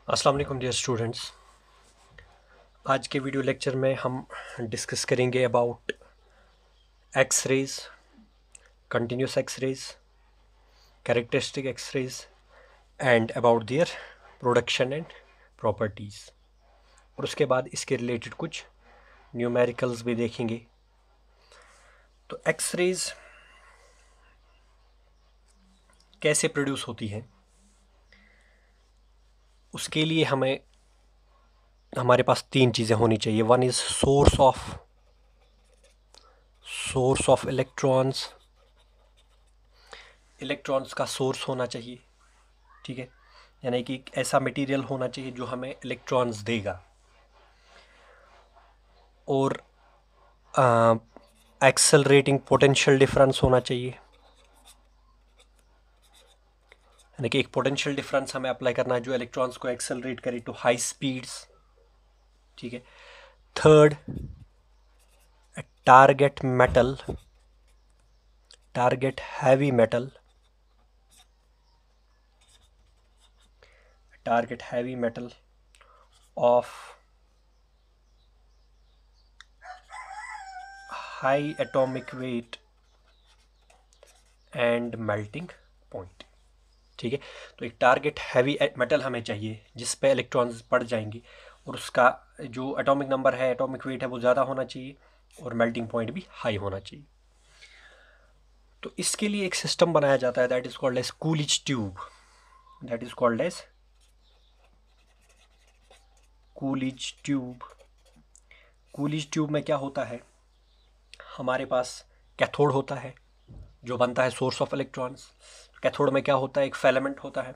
अस्सलाम वालेकुम dear students. आज के वीडियो लेक्चर में हम डिस्कस करेंगे about X-rays, continuous X-rays, characteristic X-rays and about their production and properties. और उसके बाद इसके रिलेटेड कुछ न्यूमेरिकल्स भी देखेंगे। तो एक्स-रेज कैसे प्रोड्यूस होती हैं, उसके लिए हमारे पास तीन चीज़ें होनी चाहिए। One is source of electrons का सोर्स होना चाहिए, ठीक है, यानी कि एक ऐसा मटेरियल होना चाहिए जो हमें इलेक्ट्रॉन्स देगा। और एक्सेलरेटिंग पोटेंशियल डिफरेंस होना चाहिए, यानी कि एक पोटेंशियल डिफरेंस हमें अप्लाई करना है जो इलेक्ट्रॉन्स को एक्सेलरेट करे टू हाई स्पीड्स, ठीक है। Third, target heavy metal of high atomic weight and melting point, ठीक है। तो एक टारगेट हैवी मेटल हमें चाहिए जिस पे इलेक्ट्रॉन्स पड़ जाएंगी और उसका जो एटॉमिक नंबर है, एटॉमिक वेट है, वो ज़्यादा होना चाहिए और मेल्टिंग पॉइंट भी हाई होना चाहिए। तो इसके लिए एक सिस्टम बनाया जाता है that is called as Coolidge tube. Coolidge tube में क्या होता है, हमारे पास कैथोड होता है जो बनता है सोर्स ऑफ इलेक्ट्रॉन्स। कैथोड में क्या होता है, एक फिलामेंट होता है।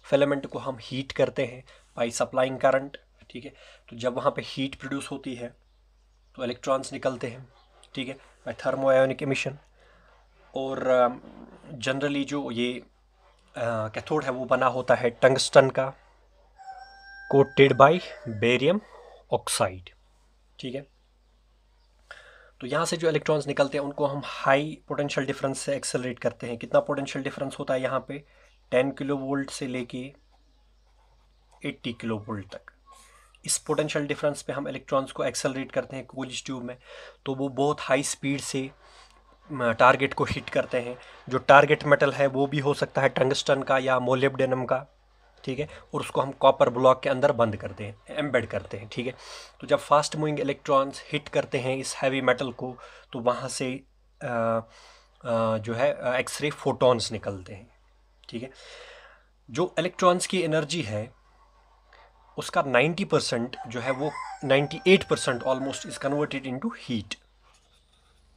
फिलामेंट को हम हीट करते हैं बाई सप्लाइंग करंट, ठीक है। तो जब वहाँ पे हीट प्रोड्यूस होती है तो इलेक्ट्रॉन्स निकलते हैं, ठीक है, बाई थर्मो आयोनिक एमिशन। और जनरली जो ये कैथोड है वो बना होता है टंगस्टन का, कोटेड बाय बेरियम ऑक्साइड, ठीक है। तो यहाँ से जो इलेक्ट्रॉन्स निकलते हैं उनको हम हाई पोटेंशियल डिफरेंस से एक्सेलरेट करते हैं। कितना पोटेंशियल डिफरेंस होता है यहाँ पे, 10 किलो वोल्ट से लेके 80 किलो वोल्ट तक। इस पोटेंशियल डिफरेंस पे हम इलेक्ट्रॉन्स को एक्सेलरेट करते हैं कूलिज ट्यूब में, तो वो बहुत हाई स्पीड से टारगेट को हिट करते हैं। जो टारगेट मेटल है वो भी हो सकता है टंगस्टन का या मोलिब्डेनम का, ठीक है, और उसको हम कॉपर ब्लॉक के अंदर बंद करते हैं, एम्बेड करते हैं, ठीक है। तो जब फास्ट मूविंग इलेक्ट्रॉन्स हिट करते हैं इस हैवी मेटल को तो वहाँ से जो है एक्सरे फोटॉन्स निकलते हैं, ठीक है। जो इलेक्ट्रॉन्स की एनर्जी है उसका 90% जो है वो 98% almost is converted into heat.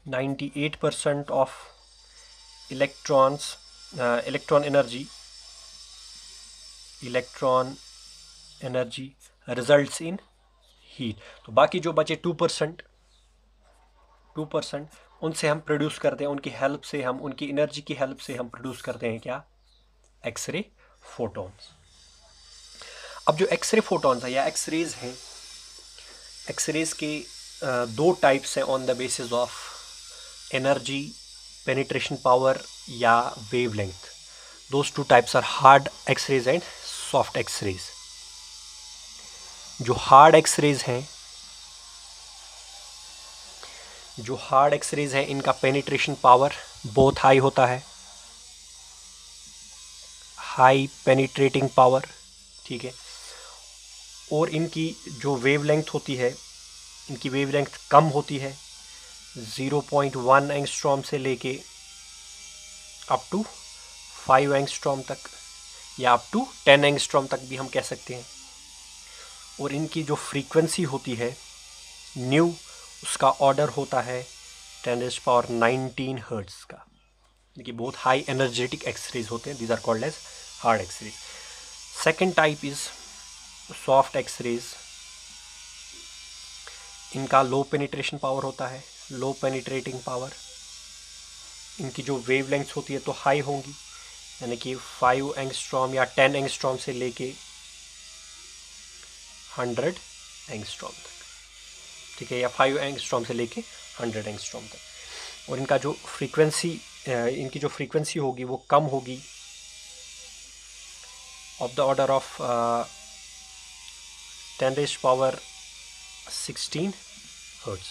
98% of electron energy results in heat. तो बाकी जो बचे 2% उनसे हम प्रोड्यूस करते हैं, उनकी हेल्प से हम, उनकी एनर्जी की हेल्प से हम प्रोड्यूस करते हैं क्या, एक्सरे फोटॉन्स। अब जो एक्सरे फोटॉन्स है या एक्सरेज हैं, एक्सरेज के दो टाइप्स हैं on the basis of energy, penetration power या wavelength. Those two types are hard X rays and soft X rays. जो हार्ड एक्सरेज हैं इनका पेनिट्रेशन पावर बहुत हाई होता है, हाई पेनिट्रेटिंग पावर, ठीक है। और इनकी जो वेवलेंथ होती है, इनकी वेवलेंथ कम होती है, 0.1 एंगस्ट्रॉम से लेके अप टू 5 एंगस्ट्रॉम तक या अप टू 10 एंगस्ट्रॉम तक भी हम कह सकते हैं। और इनकी जो फ्रीक्वेंसी होती है न्यू, उसका ऑर्डर होता है 10⁻19 हर्ट्ज का। देखिए बहुत हाई एनर्जेटिक एक्सरेज होते हैं, these are called as hard X rays. Second type is soft X rays. इनका लो पेनिट्रेशन पावर होता है, लो पेनिट्रेटिंग पावर। इनकी जो वेवलेंथ होती है तो हाई होंगी, यानी कि 5 एंगस्ट्रॉम या 10 एंगस्ट्रॉम से लेके 100 एंगस्ट्रॉम तक, ठीक है, या 5 एंगस्ट्रॉम से लेके 100 एंगस्ट्रॉम तक। और इनकी जो फ्रीक्वेंसी होगी वो कम होगी, of the order of 10⁻16 hertz.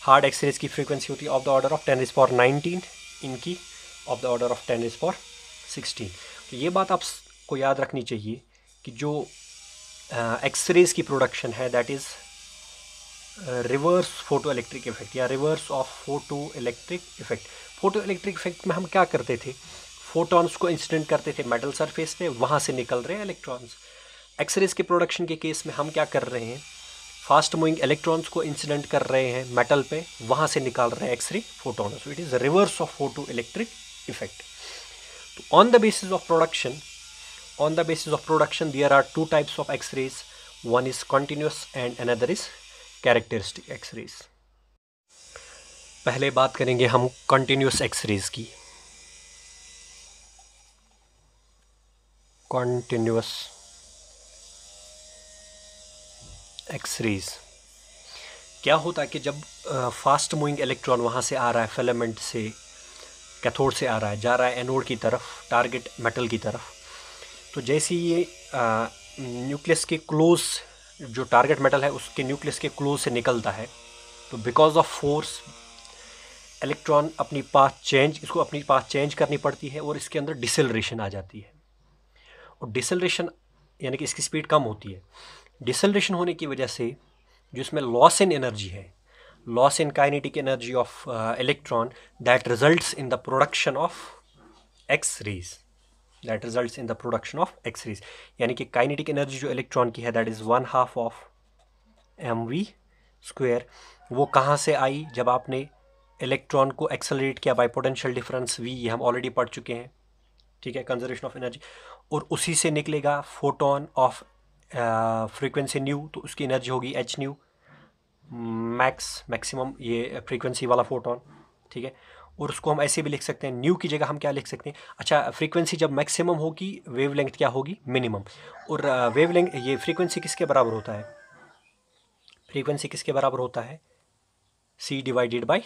Hard X rays की फ्रीक्वेंसी होती है ऑफ द ऑर्डर ऑफ 10⁻19, इनकी ऑफ द ऑर्डर ऑफ 10⁻16। तो ये बात आपको याद रखनी चाहिए कि जो एक्सरेज की प्रोडक्शन है that is reverse photo electric effect या reverse of photo electric effect. Photo electric effect में हम क्या करते थे, फोटॉन्स को इंसिडेंट करते थे मेटल सरफेस पे, वहाँ से निकल रहे हैं इलेक्ट्रॉन्स। एक्सरेज के प्रोडक्शन के केस में हम क्या कर रहे हैं, फास्ट मूविंग इलेक्ट्रॉन्स को इंसिडेंट कर रहे हैं मेटल पे, वहाँ से निकाल रहे हैं X ray photon. So it is reverse of photo electric effect. तो on the basis of production there are two types of X rays, one is continuous and another is characteristic X rays. पहले बात करेंगे हम कंटिन्यूस एक्सरेज की। Continuous X rays क्या होता है कि जब फास्ट मूविंग इलेक्ट्रॉन वहाँ से आ रहा है, फिलामेंट से, कैथोड से आ रहा है, जा रहा है एनोड की तरफ, टारगेट मेटल की तरफ, तो जैसे ये न्यूक्लियस के क्लोज, जो टारगेट मेटल है उसके न्यूक्लियस के क्लोज से निकलता है, तो बिकॉज ऑफ फोर्स इलेक्ट्रॉन इसको अपनी पाथ चेंज करनी पड़ती है और इसके अंदर डिसेलरेशन आ जाती है। और डिसेलरेशन यानी कि इसकी स्पीड कम होती है। डिसेलरेशन होने की वजह से जो इसमें लॉस इन एनर्जी है, loss in kinetic energy of electron, that results in the production of X-rays, यानी कि काइनेटिक एनर्जी जो इलेक्ट्रॉन की है दैट इज़ 1/2 ऑफ mv²। वो कहाँ से आई, जब आपने इलेक्ट्रॉन को एक्सेलरेट किया बाय पोटेंशियल डिफरेंस v, ये हम ऑलरेडी पढ़ चुके हैं, ठीक है, कंजर्वेशन ऑफ एनर्जी। और उसी से निकलेगा फोटोन ऑफ फ्रीक्वेंसी न्यू, तो उसकी एनर्जी होगी h न्यू मैक्सिमम, ये फ्रीक्वेंसी वाला फोटोन, ठीक है। और उसको हम ऐसे भी लिख सकते हैं, न्यू की जगह हम क्या लिख सकते हैं, अच्छा फ्रीक्वेंसी जब मैक्सिमम होगी, वेवलेंथ क्या होगी, मिनिमम। और वेवलेंथ, ये फ्रीक्वेंसी किसके बराबर होता है, फ्रीक्वेंसी किसके बराबर होता है, c डिवाइडेड बाय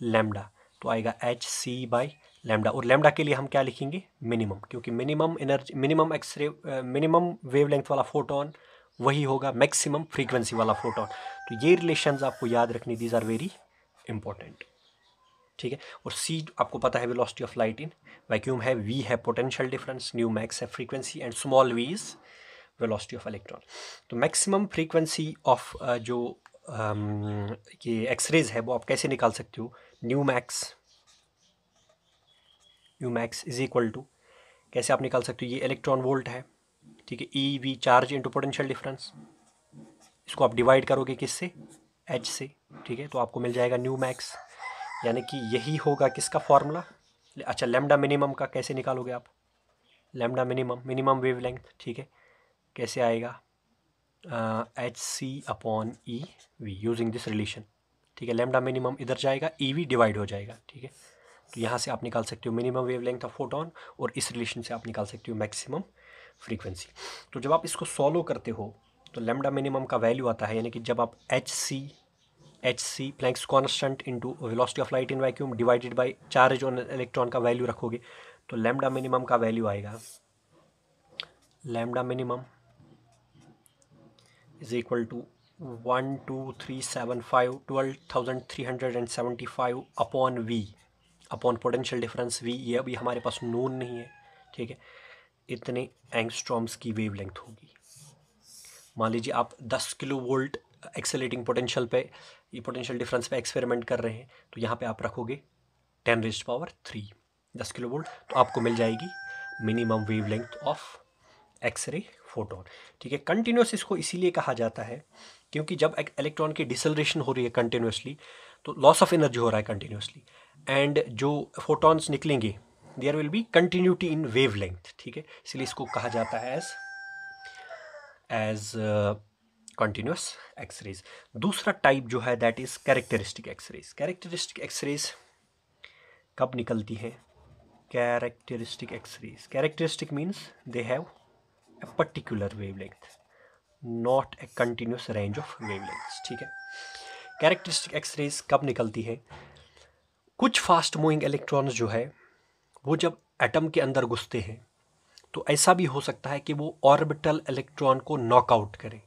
लैम्डा, तो आएगा hc/λ। और लैम्डा के लिए हम क्या लिखेंगे, मिनिमम, क्योंकि minimum energy, minimum X ray, minimum wavelength वाला फोटोन वही होगा मैक्सिमम फ्रीक्वेंसी वाला फोटोन। तो ये रिलेशंस आपको याद रखनी, दीज आर वेरी इंपॉर्टेंट, ठीक है। और c आपको पता है velocity of light in vacuum है, v है पोटेंशियल डिफरेंस, न्यू मैक्स है frequency, and small v is velocity of electron. तो मैक्सिमम फ्रीक्वेंसी ऑफ जो ये एक्सरेज है वो आप कैसे निकाल सकते हो, nu max is equal to, कैसे आप निकाल सकते हो, ये इलेक्ट्रॉन वोल्ट है, ठीक है, E V charge into potential difference, इसको आप डिवाइड करोगे किससे, h से, ठीक है, तो आपको मिल जाएगा न्यू मैक्स, यानी कि यही होगा किसका फॉर्मूला। अच्छा, लैम्डा मिनिमम का कैसे निकालोगे आप, लैम्डा मिनिमम वेवलेंथ, ठीक है, कैसे आएगा, hc/e/v यूजिंग दिस रिलेशन, ठीक है। लैम्डा मिनिमम इधर जाएगा, ev डिवाइड हो जाएगा, ठीक है। तो यहाँ से आप निकाल सकते हो मिनिमम वेवलेंथ ऑफ फोटोन, और इस रिलेशन से आप निकाल सकते हो मैक्सिमम फ्रीक्वेंसी। तो जब आप इसको सॉल्व करते हो तो लैम्डा मिनिमम का वैल्यू आता है, यानी कि जब आप hc Planck's constant into velocity of light in vacuum divided by charge on electron का वैल्यू रखोगे, तो लैम्डा मिनिमम का वैल्यू आएगा, lambda minimum is equal to 12,375 upon v, upon potential difference v, ये अभी हमारे पास नोन नहीं है, ठीक है। इतने एंगस्ट्रॉम्स की वेवलेंथ होगी। मान लीजिए आप 10 किलो वोल्ट एक्सेलेटिंग पोटेंशियल पे, ये पोटेंशियल डिफरेंस पे एक्सपेरिमेंट कर रहे हैं, तो यहाँ पे आप रखोगे 10⁻³ 10 किलो वोल्ट, तो आपको मिल जाएगी minimum wavelength of x ray photon, ठीक है। कंटिन्यूस इसको इसीलिए कहा जाता है क्योंकि जब इलेक्ट्रॉन की डिसेलरेशन हो रही है कंटिन्यूसली, तो लॉस ऑफ एनर्जी हो रहा है कंटिन्यूसली, एंड जो फोटॉन्स निकलेंगे there will be continuity in wavelength, ठीक है, इसलिए इसको कहा जाता है एज कंटिन्यूस एक्सरेज। दूसरा टाइप जो है that is characteristic X rays. Characteristic X rays कब निकलती है, characteristic X rays, characteristic means they have a particular wavelength, not a continuous range of wavelengths, ठीक है। कैरेक्टरिस्टिक एक्सरेज कब निकलती है, कुछ फास्ट मूविंग इलेक्ट्रॉन्स जो है वो जब एटम के अंदर घुसते हैं तो ऐसा भी हो सकता है कि वो ऑर्बिटल इलेक्ट्रॉन को नॉकआउट करे,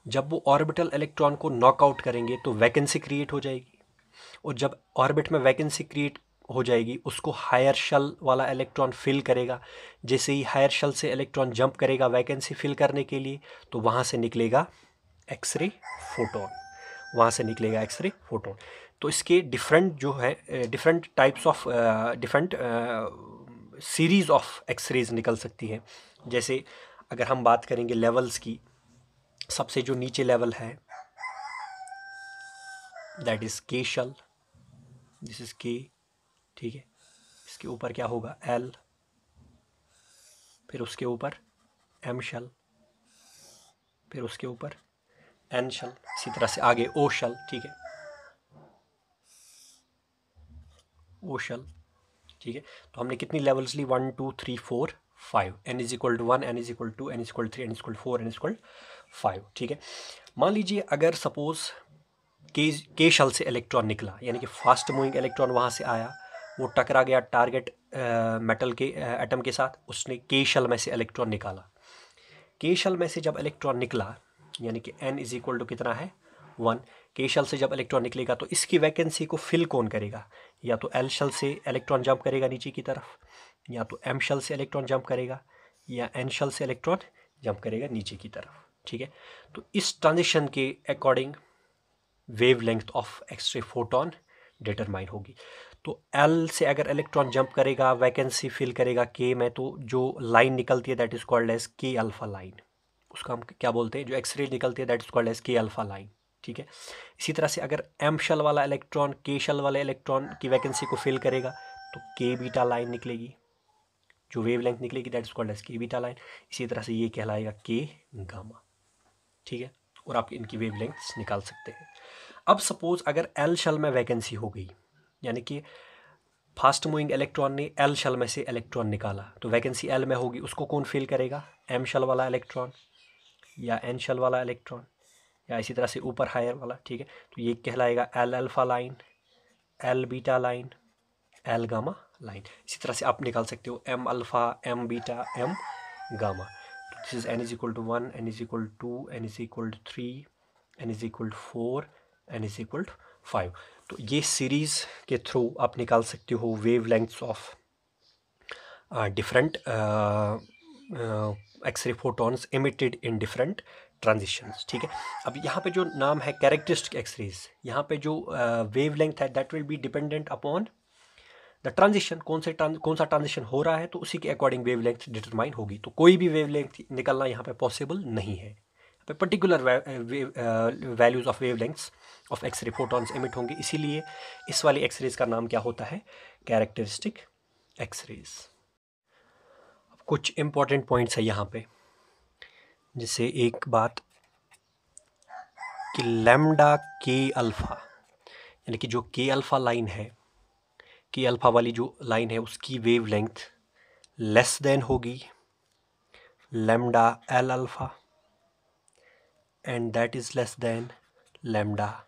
जब वो ऑर्बिटल इलेक्ट्रॉन को नॉकआउट करेंगे तो वैकेंसी क्रिएट हो जाएगी, और जब ऑर्बिट में वैकेंसी क्रिएट हो जाएगी उसको हायर शेल वाला इलेक्ट्रॉन फिल करेगा। जैसे ही हायर शेल से इलेक्ट्रॉन जंप करेगा वैकेंसी फिल करने के लिए, तो वहाँ से निकलेगा एक्सरे फोटोन, वहाँ से निकलेगा एक्सरे फोटोन। तो इसके डिफरेंट जो है different types of different series of X rays निकल सकती हैं। जैसे अगर हम बात करेंगे लेवल्स की, सबसे जो नीचे लेवल है दैट इज के शेल, दिस इज के, ठीक है। इसके ऊपर क्या होगा एल, फिर उसके ऊपर एम शेल, फिर उसके ऊपर एन शेल, इसी तरह से आगे ओ शेल, ठीक है, ओ शेल, ठीक है। तो हमने कितनी लेवल्स ली 1 2 3 4 5, n is equal to 1, n is equal to 2, n is equal 3, n is equal 4, n is equal 5, ठीक है। मान लीजिए अगर सपोज के शेल से इलेक्ट्रॉन निकला, यानी कि फास्ट मूविंग इलेक्ट्रॉन वहाँ से आया, वो टकरा गया टारगेट मेटल के एटम के साथ, उसने के शेल में से इलेक्ट्रॉन निकाला। के शेल में से जब इलेक्ट्रॉन निकला, यानी कि n इज इक्वल टू कितना है 1, के शेल से जब इलेक्ट्रॉन निकलेगा तो इसकी वैकेंसी को फिल कौन करेगा? या तो एल शेल से इलेक्ट्रॉन जंप करेगा नीचे की तरफ, या तो एम शेल से इलेक्ट्रॉन जंप करेगा, या एन शेल से इलेक्ट्रॉन जंप करेगा नीचे की तरफ, ठीक है। तो इस ट्रांजिशन के according wavelength of x ray photon determine होगी। तो एल से अगर इलेक्ट्रॉन जंप करेगा वैकेंसी फिल करेगा के में, तो जो लाइन निकलती है दैट इज कॉल्ड एज के अल्फा लाइन, उसका हम क्या बोलते हैं, जो एक्सरे निकलती है दैट इज कॉल्ड एज के अल्फा लाइन, ठीक है। इसी तरह से अगर एम शेल वाला इलेक्ट्रॉन के शेल वाले इलेक्ट्रॉन की वैकेंसी को फिल करेगा तो के बीटा लाइन निकलेगी, जो वेवलेंथ निकलेगी दैट इज कॉल्ड एज के बीटा लाइन। इसी तरह से ये कहलाएगा के गामा, ठीक है। और आप इनकी वेवलेंथ्स निकाल सकते हैं। अब सपोज अगर एल शेल में वैकेंसी हो गई, यानी कि फास्ट मूविंग इलेक्ट्रॉन ने एल शेल में से इलेक्ट्रॉन निकाला, तो वैकेंसी एल में होगी, उसको कौन फिल करेगा? एम शेल वाला इलेक्ट्रॉन या एन शेल वाला इलेक्ट्रॉन, या इसी तरह से ऊपर हायर वाला, ठीक है। तो ये कहलाएगा L alpha line, L beta line, L gamma line. इसी तरह से आप निकाल सकते हो M alpha, M beta, M gamma. तो this is n is equal to 1, n is equal to 2, n is equal to 3, n is equal to 4, n is equal to 5। तो ये सीरीज के थ्रू आप निकाल सकते हो wavelengths of different X ray photons emitted in different transitions, ठीक है। अब यहाँ पे जो नाम है कैरेक्टरिस्टिक एक्सरेज, यहाँ पे जो वेवलेंथ है that will be dependent upon the transition, कौन सा ट्रांजिशन हो रहा है, तो उसी के अकॉर्डिंग वेवलेंथ डिटरमाइन होगी। तो कोई भी वेवलेंथ निकलना यहाँ पे पॉसिबल नहीं है, particular values of wavelengths of X ray photons emit होंगे, इसीलिए इस वाली एक्सरेज का नाम क्या होता है? Characteristic X rays. अब कुछ इंपॉर्टेंट पॉइंट्स है यहाँ पे, जैसे एक बात कि लैम्डा के अल्फा, यानी कि जो के अल्फा लाइन है, के अल्फा वाली जो लाइन है उसकी वेवलेंथ लेस देन होगी lambda L alpha, and that is less than lambda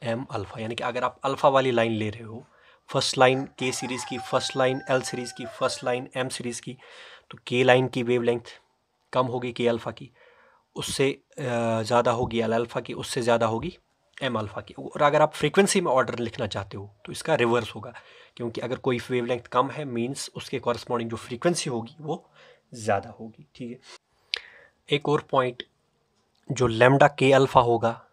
M alpha. यानी कि अगर आप अल्फा वाली लाइन ले रहे हो, फर्स्ट लाइन के सीरीज़ की, फर्स्ट लाइन एल सीरीज़ की, फर्स्ट लाइन एम सीरीज़ की, तो के लाइन की वेवलेंथ कम होगी के अल्फ़ा की, उससे ज़्यादा होगी एल अल्फ़ा की, उससे ज़्यादा होगी एम अल्फ़ा की। और अगर आप फ्रीक्वेंसी में ऑर्डर लिखना चाहते हो तो इसका रिवर्स होगा, क्योंकि अगर कोई वेवलेंथ कम है मीन्स उसके कॉरस्पॉन्डिंग जो फ्रीक्वेंसी होगी वो ज़्यादा होगी, ठीक है। एक और पॉइंट, जो लैम्डा के अल्फ़ा होगा,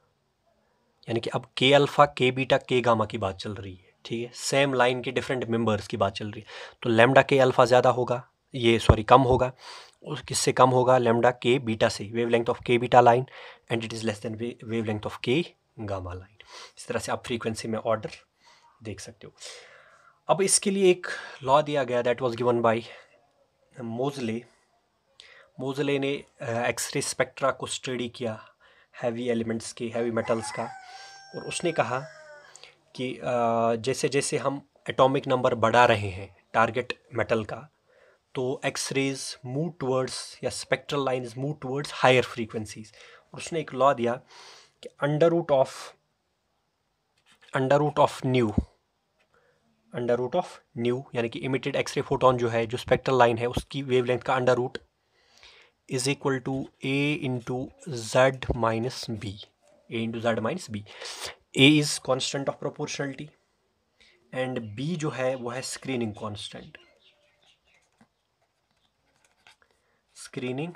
यानी कि अब के अल्फ़ा, के बीटा, के गामा की बात चल रही है, ठीक है, सेम लाइन के डिफरेंट मेंबर्स की बात चल रही है। तो लैम्डा के अल्फ़ा ज़्यादा होगा, ये सॉरी कम होगा, उस किससे कम होगा? लैम्डा के बीटा से, वेवलेंथ ऑफ के beta line, and it is less than wavelength of के गामा लाइन। इस तरह से आप फ्रीक्वेंसी में ऑर्डर देख सकते हो। अब इसके लिए एक लॉ दिया गया दैट वाज गिवन बाय मोजले। मोजले ने एक्सरे स्पेक्ट्रा को स्टडी किया हैवी एलिमेंट्स के, हैवी मेटल्स का, और उसने कहा कि जैसे जैसे हम एटॉमिक नंबर बढ़ा रहे हैं टारगेट मेटल का, तो एक्सरेज मूव टूवर्ड्स या spectral lines move towards higher frequencies. और उसने एक लॉ दिया कि अंडर रूट ऑफ न्यू, यानी कि इमिटेड एक्सरे फोटोन जो है, जो स्पेक्ट्रल लाइन है, उसकी वेवलेंथ का under root is equal to A into Z minus B. A into Z minus B. A is constant of proportionality and B जो है वो है screening constant. Screening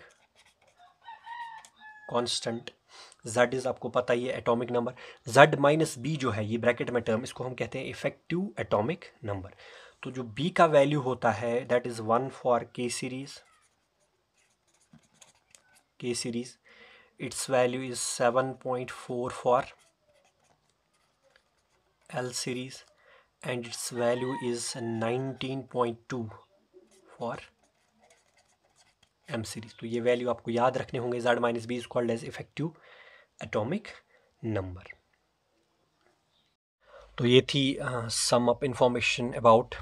constant. Z is आपको पता ही है atomic number. Z minus B जो है ये ब्रैकेट में टर्म, इसको हम कहते हैं इफेक्टिव एटॉमिक नंबर. तो जो B का वैल्यू होता है that is 1 for K series. K series, its value is 7.4 for L series and its value is 19.2 for M series. तो ये वैल्यू आपको याद रखने होंगे. Z minus B is called as effective atomic number. तो ये थी sum up information about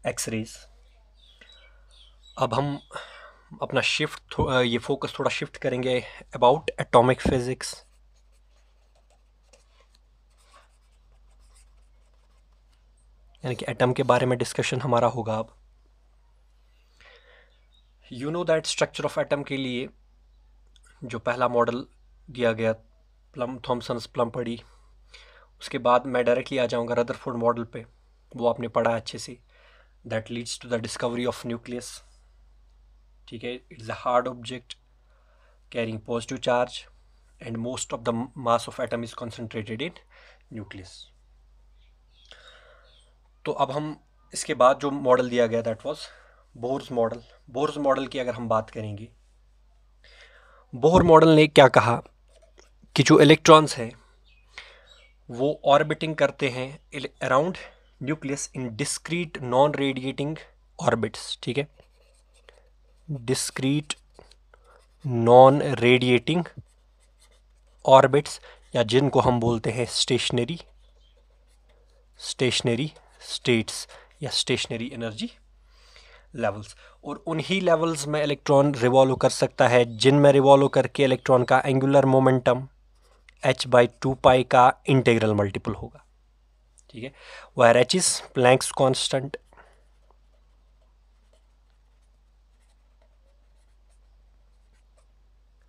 X-rays. अब हम अपना ये फोकस थोड़ा शिफ्ट करेंगे अबाउट एटॉमिक फिजिक्स. यानी कि एटम के बारे में डिस्कशन हमारा होगा. अब you know that structure of atom के लिए जो पहला मॉडल दिया गया थॉमसन्स प्लम पढ़ी, उसके बाद मैं डायरेक्टली आ जाऊंगा रदरफोर्ड मॉडल पे. वो आपने पढ़ा अच्छे से. That leads to the discovery of nucleus. ठीक है. It's a hard object carrying positive charge and most of the mass of atom is concentrated in nucleus. तो अब हम इसके बाद जो मॉडल दिया गया that was Bohr's model. Bohr's model की अगर हम बात करेंगे, बोर मॉडल ने क्या कहा कि जो इलेक्ट्रॉन्स हैं वो ऑर्बिटिंग करते हैं around nucleus in discrete non radiating orbits. ठीक है. डिस्क्रीट नॉन रेडिएटिंग ऑर्बिट्स, या जिनको हम बोलते हैं स्टेशनरी स्टेट्स या स्टेशनरी एनर्जी लेवल्स. और उन्हीं लेवल्स में इलेक्ट्रॉन रिवॉल्व कर सकता है जिनमें रिवॉल्व करके इलेक्ट्रॉन का एंगुलर मोमेंटम h/2 का इंटीग्रल मल्टीपल होगा. ठीक है. Where h is Planck's constant.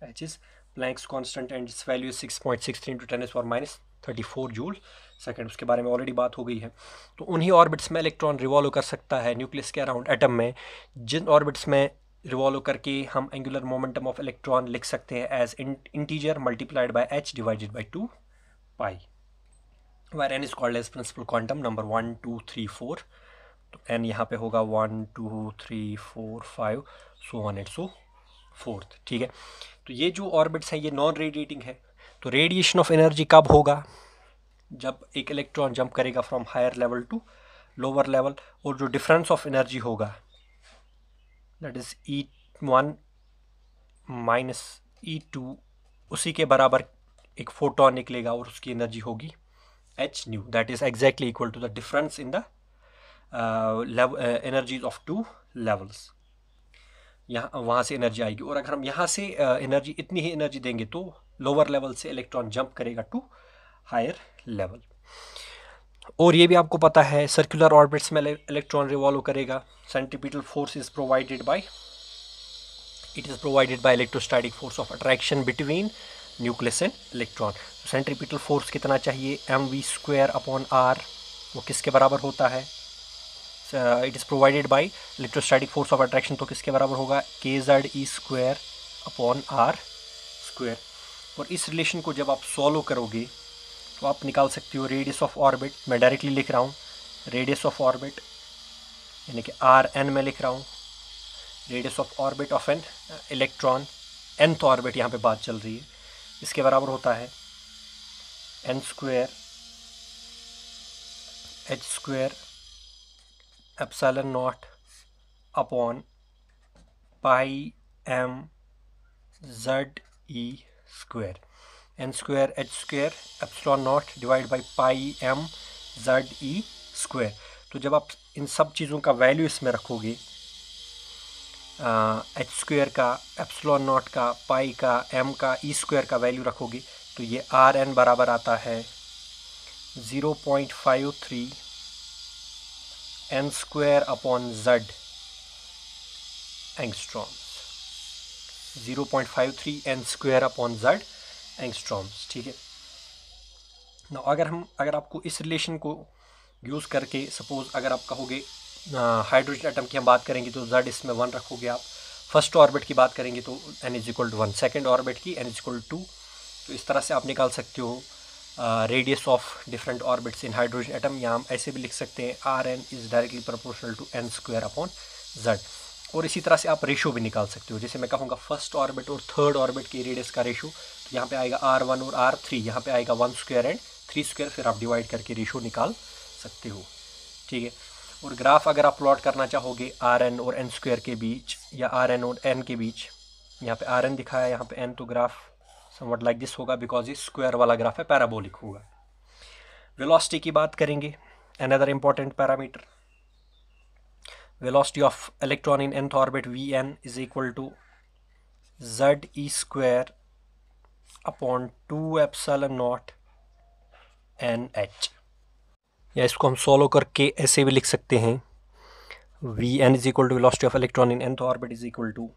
h is Planck's constant and its value is 6.63 into 10⁻34 joule second. उसके बारे में ऑलरेडी बात हो गई है. तो उन्हीं ऑर्बिट्स में इलेक्ट्रॉन रिवॉल्व कर सकता है न्यूक्लियस के अराउंड एटम में, जिन ऑर्बिट्स में रिवॉल्व करके हम एंगुलर मोमेंटम ऑफ इलेक्ट्रॉन लिख सकते हैं as integer multiplied by h divided by 2 pi, where n is called as principal quantum number 1 2 3 4. तो n यहाँ पे होगा 1 2 3 4 5 so on and so fourth. ठीक है. तो ये जो ऑर्बिट्स हैं ये नॉन रेडिएटिंग है. तो रेडिएशन ऑफ एनर्जी कब होगा? जब एक इलेक्ट्रॉन जंप करेगा from higher level to lower level, और जो डिफरेंस ऑफ एनर्जी होगा that is E1 minus E2, उसी के बराबर एक फोटोन निकलेगा और उसकी एनर्जी होगी h nu. That is exactly equal to the difference in the energies of two levels. यहाँ वहाँ से एनर्जी आएगी, और अगर हम यहाँ से एनर्जी इतनी ही एनर्जी देंगे तो लोअर लेवल से इलेक्ट्रॉन जंप करेगा टू हायर लेवल. और ये भी आपको पता है सर्कुलर ऑर्बिट्स में इलेक्ट्रॉन रिवॉल्व करेगा. Centripetal force is provided by electrostatic force of attraction between nucleus and electron. Centripetal force कितना चाहिए? mv²/r. वो किसके बराबर होता है? It is provided by electrostatic force of attraction. तो किसके बराबर होगा? kZe²/r². और इस रिलेशन को जब आप सॉल्व करोगे तो आप निकाल सकते हो रेडियस ऑफ ऑर्बिट. मैं डायरेक्टली लिख रहा हूँ रेडियस ऑफ ऑर्बिट, यानी कि Rn में लिख रहा हूँ. Radius of orbit of an electron, nth orbit यहाँ पे बात चल रही है, इसके बराबर होता है n² h² ε0 upon pi m ZE². n² h² ε0 divide by pi m ZE². तो जब आप इन सब चीज़ों का वैल्यू इसमें रखोगे, h² का, ε0 का, पाई का, m का, E² का वैल्यू रखोगे, तो ये Rn बराबर आता है 0.53 n² upon Z angstroms. 0.53 n square upon z angstroms. ठीक है ना। अगर आपको इस रिलेशन को यूज़ करके सपोज अगर आप कहोगे हाइड्रोजन एटम की हम बात करेंगे तो z इसमें 1 रखोगे आप। फर्स्ट ऑर्बिट की बात करेंगे तो n is equal to 1, second orbit की n इज इक्वल टू 2। तो इस तरह से आप निकाल सकते हो radius of different orbits in hydrogen atom, या हम ऐसे भी लिख सकते हैं RN is directly proportional to n square upon z। और इसी तरह से आप रेशो भी निकाल सकते हो, जैसे मैं कहूँगा फर्स्ट ऑर्बिट और थर्ड ऑर्बिट की रेडियस का रेशो, तो यहाँ पे आएगा R1 और R3, यहाँ पे आएगा 1 स्क्वायर एंड 3 स्क्वायर, फिर आप डिवाइड करके रेशो निकाल सकते हो। ठीक है। और ग्राफ अगर आप प्लॉट करना चाहोगे RN और n स्क्वायर के बीच या RN और n के बीच, यहाँ पे RN दिखाया, यहाँ पे n, तो ग्राफ समवट लाइक दिस होगा बिकॉज ये स्क्वायर वाला ग्राफ है, पैराबोलिक होगा। वेलोसिटी की बात करेंगे, another important parameter, velocity of electron in nth orbit Vn is equal to ZE square upon 2 epsilon naught NH, या इसको हम सॉल्व करके ऐसे भी लिख सकते हैं, Vn is equal to velocity of electron in nth orbit is equal to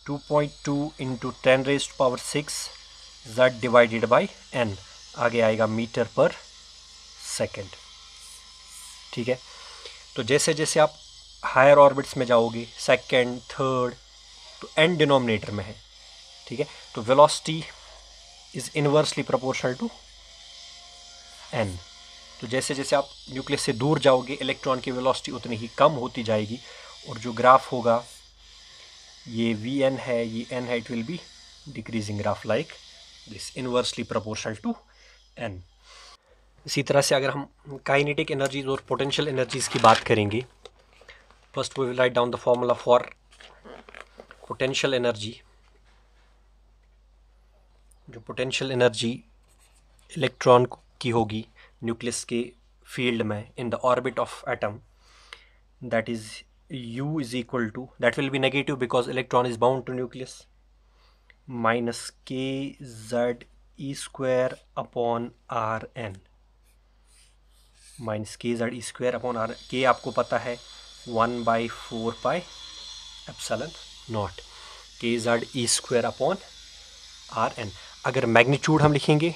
2.2 into 10⁻⁶ Z divided by n, आगे आएगा मीटर पर सेकेंड। ठीक है। तो जैसे जैसे आप हायर ऑर्बिट्स में जाओगे, सेकेंड, थर्ड, तो n डिनोमिनेटर में है। ठीक है। तो velocity is inversely proportional to n। तो जैसे जैसे आप न्यूक्लियस से दूर जाओगे, इलेक्ट्रॉन की वेलोसिटी उतनी ही कम होती जाएगी, और जो ग्राफ होगा ये Vn है, ये n है, it will be decreasing graph like this, inversely proportional to n। इसी तरह से अगर हम काइनेटिक एनर्जीज और पोटेंशियल एनर्जीज की बात करेंगे, first we will write down the formula for potential energy. जो पोटेंशियल एनर्जी इलेक्ट्रॉन की होगी न्यूक्लियस के फील्ड में in the orbit of atom, that is U is equal to, that will be negative because electron is bound to nucleus, minus kz e square upon Rn, minus kz e square upon Rn। k आपको पता है 1/4 pi epsilon naught, kz e square upon Rn। अगर magnitude हम लिखेंगे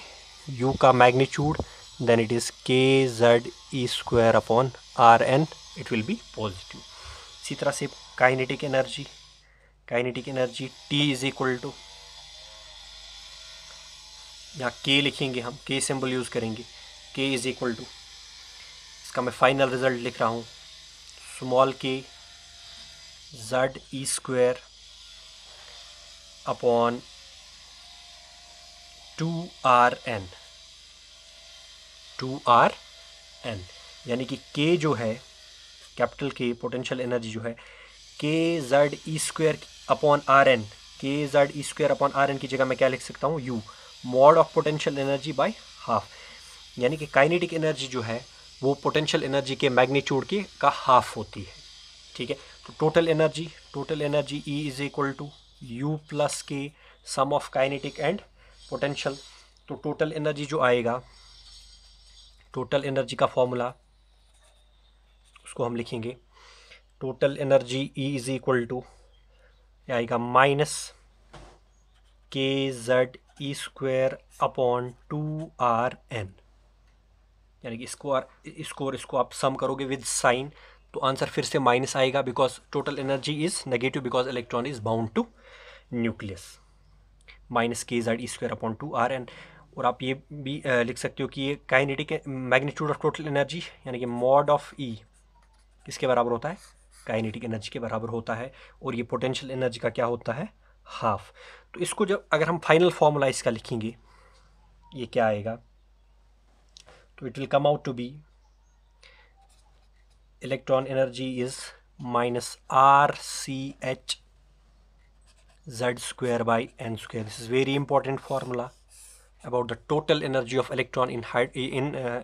U का magnitude, then it is kz e square upon Rn, it will be positive. इसी तरह से kinetic energy T is equal to, यहाँ K लिखेंगे, हम K सिंबल यूज़ करेंगे, K इज इक्वल टू, इसका मैं फाइनल रिजल्ट लिख रहा हूँ, small k Z E square upon 2Rn, यानी कि K जो है, कैपिटल K पोटेंशियल एनर्जी जो है, kz e square upon Rn, kz e square upon Rn की जगह मैं क्या लिख सकता हूँ, U, mod of potential energy by half, यानी कि काइनेटिक एनर्जी जो है वो पोटेंशियल एनर्जी के मैग्नीट्यूड के का हाफ होती है। ठीक है। तो total energy E is equal to U plus के sum of kinetic and potential. तो टोटल एनर्जी जो आएगा, टोटल एनर्जी का फॉर्मूला उसको हम लिखेंगे, total energy E is equal to आएगा minus kz e square upon 2Rn, यानी कि इसको आप सम करोगे विद साइन, तो आंसर फिर से माइनस आएगा because total energy is negative because electron is bound to nucleus, minus kz e square upon 2Rn। और आप ये भी लिख सकते हो कि ये kinetic magnitude of total energy, यानी कि मॉड ऑफ E किसके बराबर होता है, काइनेटिक एनर्जी के बराबर होता है, और ये पोटेंशियल एनर्जी का क्या होता है, हाफ। तो इसको जब अगर हम फाइनल फॉर्मूला इसका लिखेंगे, ये क्या आएगा, तो it will come out to be electron energy is minus RCH Z square by n square. This is very important formula about the total energy of electron in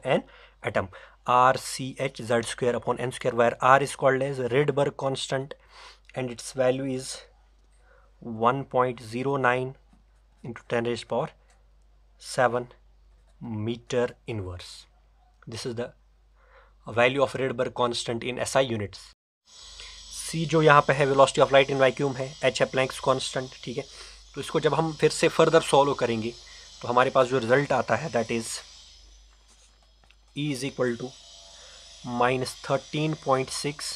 an atom. RCH Z square upon n square, where R is called as Rydberg constant and its value is 1.09 into 10 raised power 7 meter inverse. This is the value of Rydberg constant in SI units. c जो यहाँ पे है velocity of light in vacuum है, h है Planck's constant, ठीक है। तो इसको जब हम फिर से फर्दर सॉल्व करेंगे तो हमारे पास जो रिजल्ट आता है that is E is equal to -13.6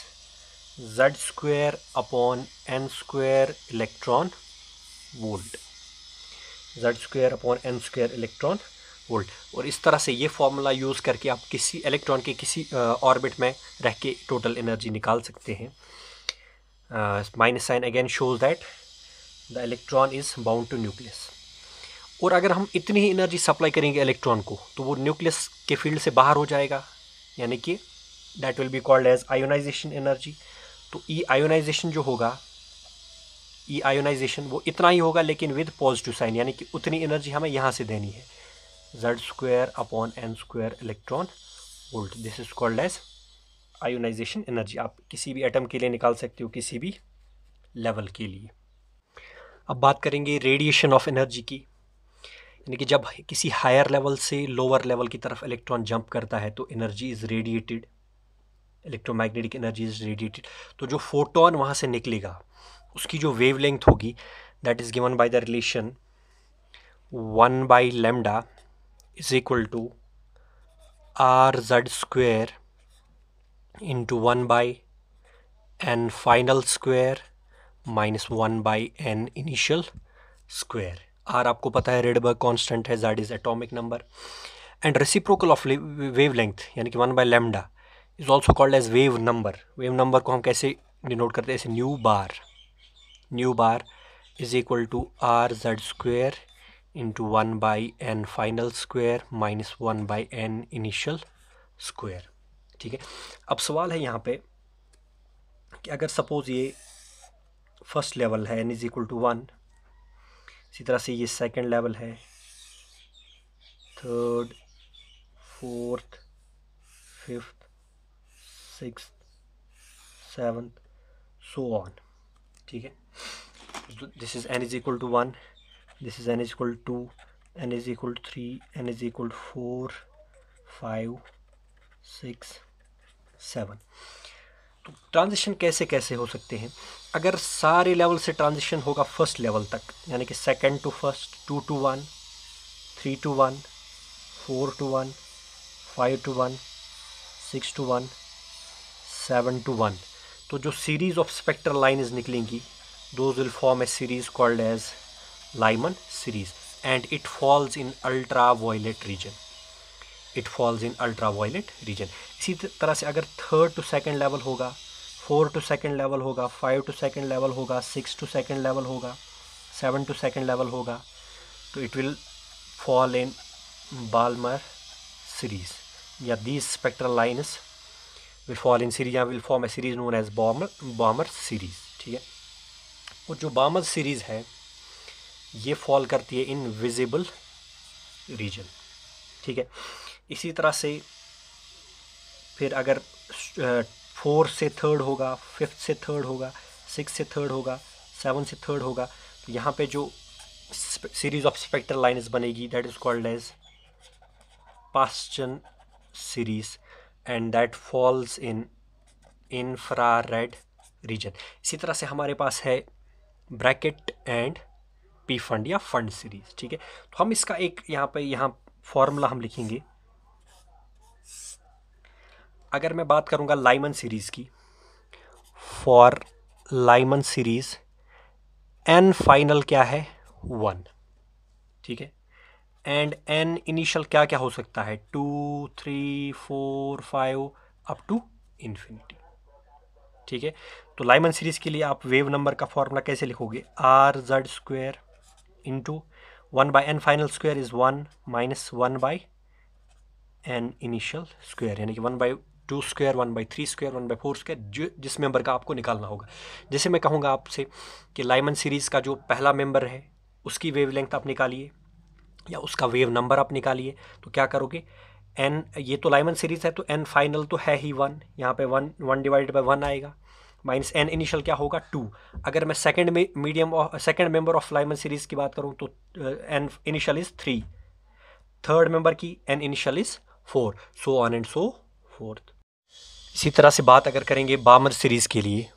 Z square upon n square electron volt, Z square upon n square electron volt. और इस तरह से ये फॉर्मूला यूज़ करके आप किसी इलेक्ट्रॉन के किसी ऑर्बिट में रह के टोटल एनर्जी निकाल सकते हैं। Minus sign again shows that the electron is bound to nucleus. और अगर हम इतनी ही एनर्जी सप्लाई करेंगे इलेक्ट्रॉन को तो वो न्यूक्लियस के फील्ड से बाहर हो जाएगा, यानी कि that will be called as ionisation energy. तो ई आयोनाइजेशन जो होगा, ई आयोनाइजेशन वो इतना ही होगा लेकिन विद पॉजिटिव साइन, यानी कि उतनी एनर्जी हमें यहाँ से देनी है, Z square upon n square electron volt. This is called as ionisation energy. आप किसी भी एटम के लिए निकाल सकते हो, किसी भी लेवल के लिए। अब बात करेंगे रेडिएशन ऑफ एनर्जी की, यानी कि जब किसी हायर लेवल से लोअर लेवल की तरफ इलेक्ट्रॉन जंप करता है तो energy is radiated, electromagnetic energy is radiated. तो जो फोटोन वहाँ से निकलेगा उसकी जो वेवलेंथ होगी that is given by the relation 1/λ is equal to RZ square into 1/n final square minus 1/n initial square। R आपको पता है रेडबर्ग कांस्टेंट है, Z is atomic number and reciprocal of wavelength यानी कि 1/λ is also called as wave number. Wave number को हम कैसे denote करते हैं, ऐसे nu bar is equal to RZ square into 1/n final square minus 1/n initial square, ठीक है। अब सवाल है यहाँ पे कि अगर सपोज ये फर्स्ट लेवल है n इज इक्वल टू 1, इसी तरह से ये सेकंड लेवल है, third, fourth, fifth, sixth, seventh, so on, ठीक है। This is n is equal to 1, this is n is equal to 2, n is equal to 3, n is equal to 4, 5, 6, 7। तो transition कैसे कैसे हो सकते हैं? अगर सारे लेवल से ट्रांजिशन होगा फर्स्ट लेवल तक, यानी कि second to first, 2 to 1, 3 to 1, 4 to 1, 5 to 1, 6 to 1, 7 to 1, तो जो सीरीज ऑफ स्पेक्ट्रल लाइन्स निकलेंगी those will form a series called as Lyman series and it falls in ultraviolet region, it falls in ultraviolet region। इसी तरह से अगर third to second level होगा, 4 to second level होगा, 5 to second level होगा, 6 to second level होगा, 7 to second level होगा, तो it will fall in Balmer series, या these spectral lines will fall in series या will form a series known as Balmer series, ठीक है। और जो बाल्मर सीरीज है ये फॉल करती है इन विजिबल रीजन, ठीक है। इसी तरह से फिर अगर 4 से थर्ड होगा, 5th से थर्ड होगा, 6 से थर्ड होगा, 7 से थर्ड होगा, तो यहाँ पे जो सीरीज ऑफ स्पेक्ट्रल लाइन्स बनेगी that is called as Paschen series and that falls in infrared region. इसी तरह से हमारे पास है ब्रैकेट एंड पी फंड या फंड सीरीज, ठीक है। तो हम इसका एक यहाँ फॉर्मूला हम लिखेंगे। अगर मैं बात करूँगा लाइमन सीरीज की, for Lyman series n final क्या है 1, ठीक है, एंड एन इनिशियल क्या क्या हो सकता है 2, 3, 4, 5 अप टू इन्फिनिटी, ठीक है। तो लाइमन सीरीज के लिए आप वेव नंबर का फॉर्मूला कैसे लिखोगे, RZ square into 1/n final square is 1 minus 1/n initial square, यानी कि 1/2 स्क्वायर, 1/3 स्क्वायर, 1/4 स्क्वायर, जिस मेंबर का आपको निकालना होगा। जैसे मैं कहूँगा आपसे कि लाइमन सीरीज़ का जो पहला मेंबर है उसकी वेवलेंथ आप निकालिए या उसका वेव नंबर आप निकालिए, तो क्या करोगे, n, ये तो लाइमन सीरीज़ है तो n फाइनल तो है ही 1, यहाँ पे 1 डिवाइडेड बाई 1 आएगा, माइनस n इनिशियल क्या होगा 2। अगर मैं second member of Lyman series की बात करूँ तो n initial is 3, third member की n initial is 4, so on and so fourth. इसी तरह से बात अगर करेंगे बाल्मर सीरीज़ के लिए,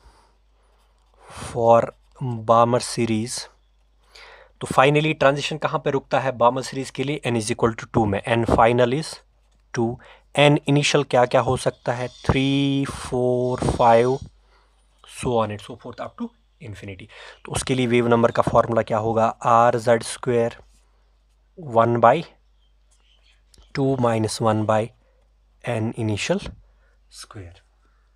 फॉर बामर सीरीज़, तो फाइनली ट्रांजिशन कहाँ पे रुकता है बामर सीरीज़ के लिए, n इज इक्वल टू 2 में, n final is 2, n initial क्या क्या हो सकता है 3, 4, 5 so on and so forth up to infinity. तो उसके लिए वेव नंबर का फॉर्मूला क्या होगा, R Z square 1/2 minus 1/n initial square.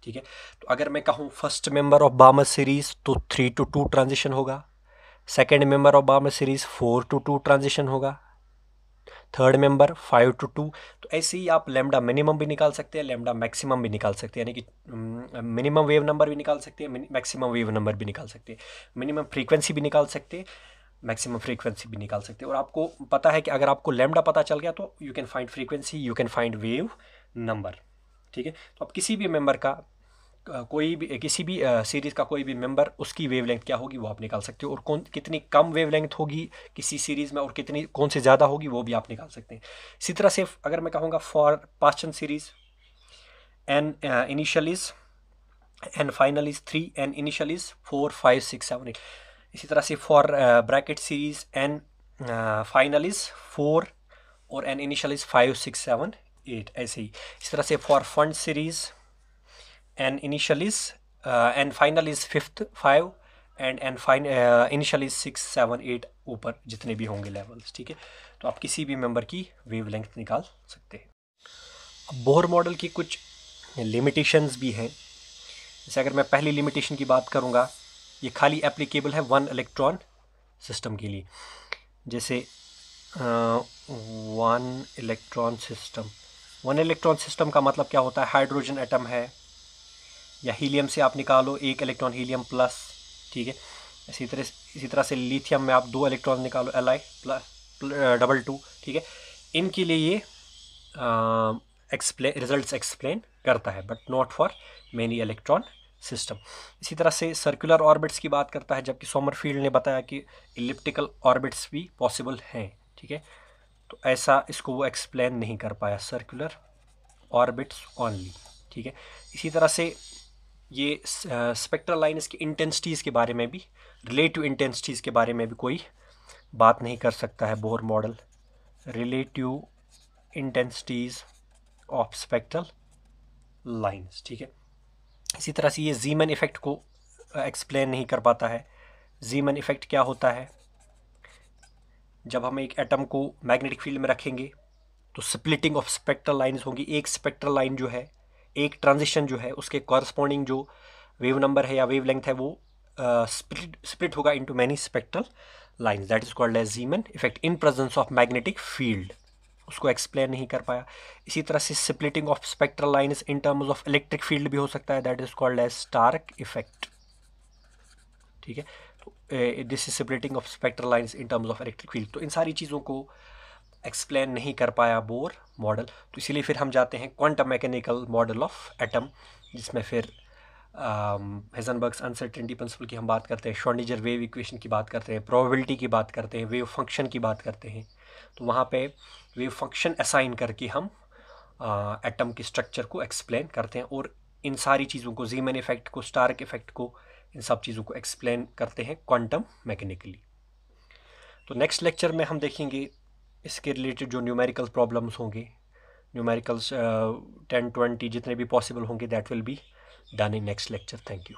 ठीक है, तो अगर मैं कहूँ first member of Balmer series तो 3 to 2 ट्रांजिशन होगा, second member of Balmer series 4 to 2 transition होगा, थर्ड मेंबर 5 to 2। तो ऐसे ही आप लैम्डा मिनिमम भी निकाल सकते हैं, लैम्डा मैक्सिमम भी निकाल सकते हैं, यानी कि मिनिमम वेव नंबर भी निकाल सकते हैं, मैक्सिमम वेव नंबर भी निकाल सकते हैं, मिनिमम फ्रीक्वेंसी भी निकाल सकते हैं, मैक्सिमम फ्रीक्वेंसी भी निकाल सकते हैं। और आपको पता है कि अगर आपको लैम्डा पता चल गया तो you can find frequency, you can find wave number. ठीक है, तो आप किसी भी मेंबर का कोई भी किसी भी सीरीज़ का कोई भी मेंबर, उसकी वेवलेंथ क्या होगी वो आप निकाल सकते हो, और कौन कितनी कम वेवलेंथ होगी किसी सीरीज़ में और कितनी कौन से ज़्यादा होगी वो भी आप निकाल सकते हैं। इसी तरह से अगर मैं कहूँगा for Paschen series n initial is n final is 3, n initial is 4, 5, 6, 7, 8। इसी तरह से for Brackett series n final is 4 और एन इनिशियल इज 5, 6, 7, 8 ऐसे ही। इस तरह से for fund series n initial is n final is 5th 5 and n initial is 6, 7, 8 ऊपर जितने भी होंगे लेवल्स। ठीक है, तो आप किसी भी मेंबर की वेवलेंथ निकाल सकते हैं। अब बोहर मॉडल की कुछ लिमिटेशंस भी हैं। जैसे अगर मैं पहली लिमिटेशन की बात करूँगा, ये खाली एप्लीकेबल है 1 इलेक्ट्रॉन सिस्टम के लिए। जैसे 1 इलेक्ट्रॉन सिस्टम, 1 इलेक्ट्रॉन सिस्टम का मतलब क्या होता है, हाइड्रोजन एटम है या हीलियम से आप निकालो 1 इलेक्ट्रॉन हीलियम प्लस। ठीक है, इसी तरह से लिथियम में आप 2 इलेक्ट्रॉन निकालो Li प्लस 2। ठीक है, इनके लिए ये रिजल्ट्स एक्सप्लेन करता है, but not for many electron system. इसी तरह से सर्कुलर ऑर्बिट्स की बात करता है, जबकि सोमरफील्ड ने बताया कि इलिप्टिकल ऑर्बिट्स भी पॉसिबल हैं। ठीक है, तो ऐसा इसको वो एक्सप्लेन नहीं कर पाया, सर्कुलर ऑर्बिट्स ओनली। ठीक है, इसी तरह से ये स्पेक्ट्रल लाइन्स की इंटेंसिटीज़ के बारे में भी, रिलेटिव इंटेंसिटीज़ के बारे में भी कोई बात नहीं कर सकता है Bohr model, relative intensities of spectral lines. ठीक है, इसी तरह से ये ज़ीमन इफ़ेक्ट को एक्सप्लेन नहीं कर पाता है। ज़ीमन इफ़ेक्ट क्या होता है, जब हम एक एटम को मैग्नेटिक फील्ड में रखेंगे तो स्प्लिटिंग ऑफ स्पेक्ट्रल लाइन्स होंगी। एक स्पेक्ट्रल लाइन जो है, एक ट्रांजिशन जो है, उसके कॉरस्पॉन्डिंग जो वेव नंबर है या वेव लेंथ है वो स्प्लिट होगा into many spectral lines, that is called as Zeeman effect in presence of magnetic field. उसको एक्सप्लेन नहीं कर पाया। इसी तरह से splitting of spectral lines in terms of electric field भी हो सकता है, that is called as Stark effect. ठीक है, तो this is splitting of spectral lines in terms of electric field. तो इन सारी चीज़ों को एक्सप्लेन नहीं कर पाया बोर मॉडल, तो इसीलिए फिर हम जाते हैं quantum mechanical model of atom, जिसमें फिर हाइजेनबर्ग्स अनसर्टेनिटी प्रिंसिपल की हम बात करते हैं, श्रोडिंगर वेव इक्वेशन की बात करते हैं, प्रोबेबिलिटी की बात करते हैं, वेव फंक्शन की बात करते हैं। तो वहाँ पे वेव फंक्शन असाइन करके हम एटम के स्ट्रक्चर को एक्सप्लेन करते हैं, और इन सारी चीज़ों को, ज़ीमन इफेक्ट को, स्टार्क इफेक्ट को, इन सब चीज़ों को एक्सप्लेन करते हैं क्वांटम मैकेनिकली। तो नेक्स्ट लेक्चर में हम देखेंगे इसके रिलेटेड जो न्यूमेरिकल प्रॉब्लम्स होंगे, न्यूमेरिकल्स 10, 20 जितने भी पॉसिबल होंगे, that will be done in next lecture. Thank you.